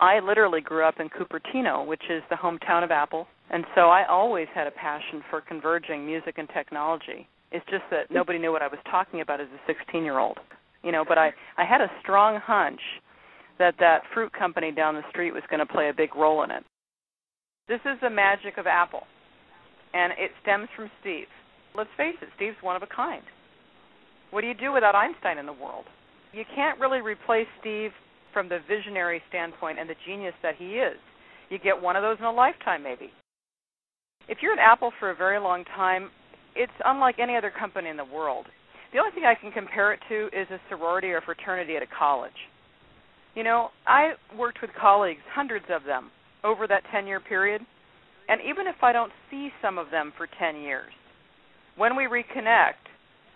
I literally grew up in Cupertino, which is the hometown of Apple, and so I always had a passion for converging music and technology. It's just that nobody knew what I was talking about as a 16-year-old, but I had a strong hunch that fruit company down the street was going to play a big role in it. This is the magic of Apple, and it stems from Steve. Let's face it, Steve's one of a kind. What do you do without Einstein in the world? You can't really replace Steve from the visionary standpoint and the genius that he is. You get one of those in a lifetime, maybe. If you're at Apple for a very long time, it's unlike any other company in the world. The only thing I can compare it to is a sorority or fraternity at a college. I worked with colleagues, hundreds of them, over that 10-year period, and even if I don't see some of them for 10 years, when we reconnect,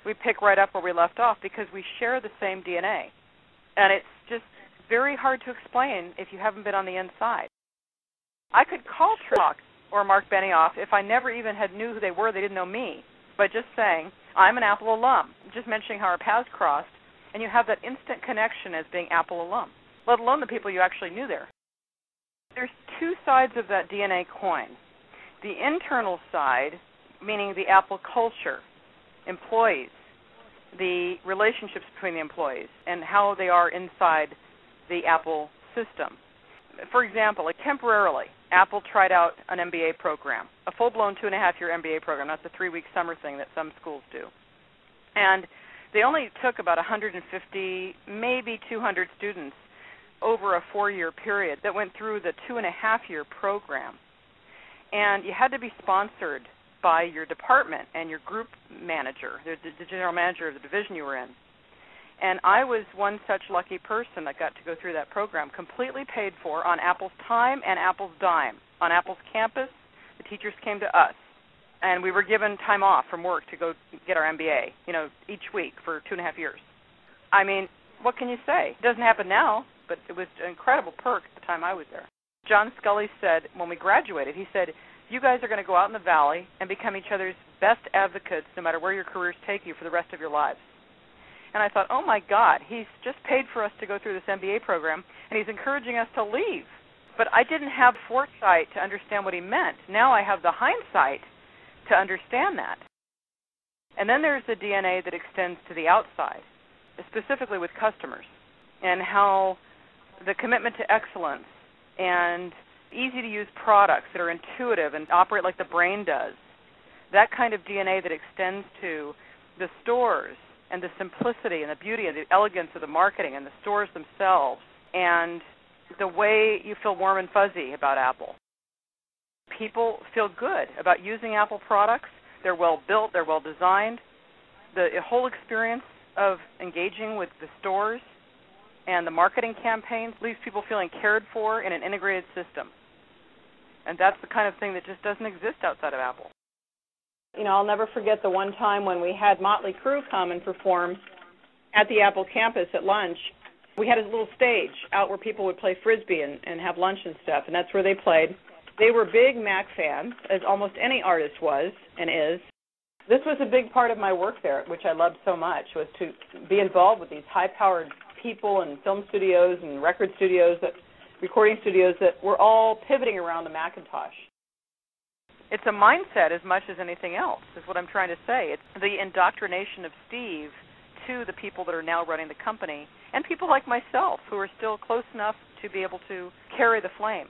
we pick right up where we left off because we share the same DNA. And it's just very hard to explain if you haven't been on the inside. I could call Truck or Mark Benioff if I never even had knew who they were. They didn't know me. By just saying, I'm an Apple alum, just mentioning how our paths crossed, and you have that instant connection as being Apple alum, let alone the people you actually knew there. There's two sides of that DNA coin. The internal side, meaning the Apple culture, employees, the relationships between the employees, and how they are inside the Apple system. For example, temporarily, Apple tried out an MBA program, a full-blown 2.5-year MBA program, not the 3-week summer thing that some schools do. And they only took about 150, maybe 200 students over a 4-year period that went through the 2.5-year program. And you had to be sponsored by your department and your group manager, the general manager of the division you were in. And I was one such lucky person that got to go through that program, completely paid for on Apple's time and Apple's dime. On Apple's campus, the teachers came to us, and we were given time off from work to go get our MBA, each week for 2.5 years. I mean, what can you say? It doesn't happen now, but it was an incredible perk at the time I was there. John Scully said when we graduated, he said, you guys are going to go out in the valley and become each other's best advocates no matter where your careers take you for the rest of your lives. And I thought, oh, my God, he's just paid for us to go through this MBA program, and he's encouraging us to leave. But I didn't have foresight to understand what he meant. Now I have the hindsight to understand that. And then there's the DNA that extends to the outside, specifically with customers, and how the commitment to excellence and easy-to-use products that are intuitive and operate like the brain does, that kind of DNA that extends to the stores and the simplicity and the beauty and the elegance of the marketing and the stores themselves and the way you feel warm and fuzzy about Apple. People feel good about using Apple products. They're well built. They're well designed. The whole experience of engaging with the stores and the marketing campaigns leaves people feeling cared for in an integrated system. And that's the kind of thing that just doesn't exist outside of Apple. I'll never forget the one time when we had Motley Crue come and perform at the Apple campus at lunch. We had a little stage out where people would play Frisbee and have lunch and stuff, and that's where they played. They were big Mac fans, as almost any artist was and is. This was a big part of my work there, which I loved so much, was to be involved with these high-powered people and film studios and record studios, recording studios that were all pivoting around the Macintosh. It's a mindset as much as anything else, is what I'm trying to say. It's the indoctrination of Steve to the people that are now running the company and people like myself who are still close enough to be able to carry the flame.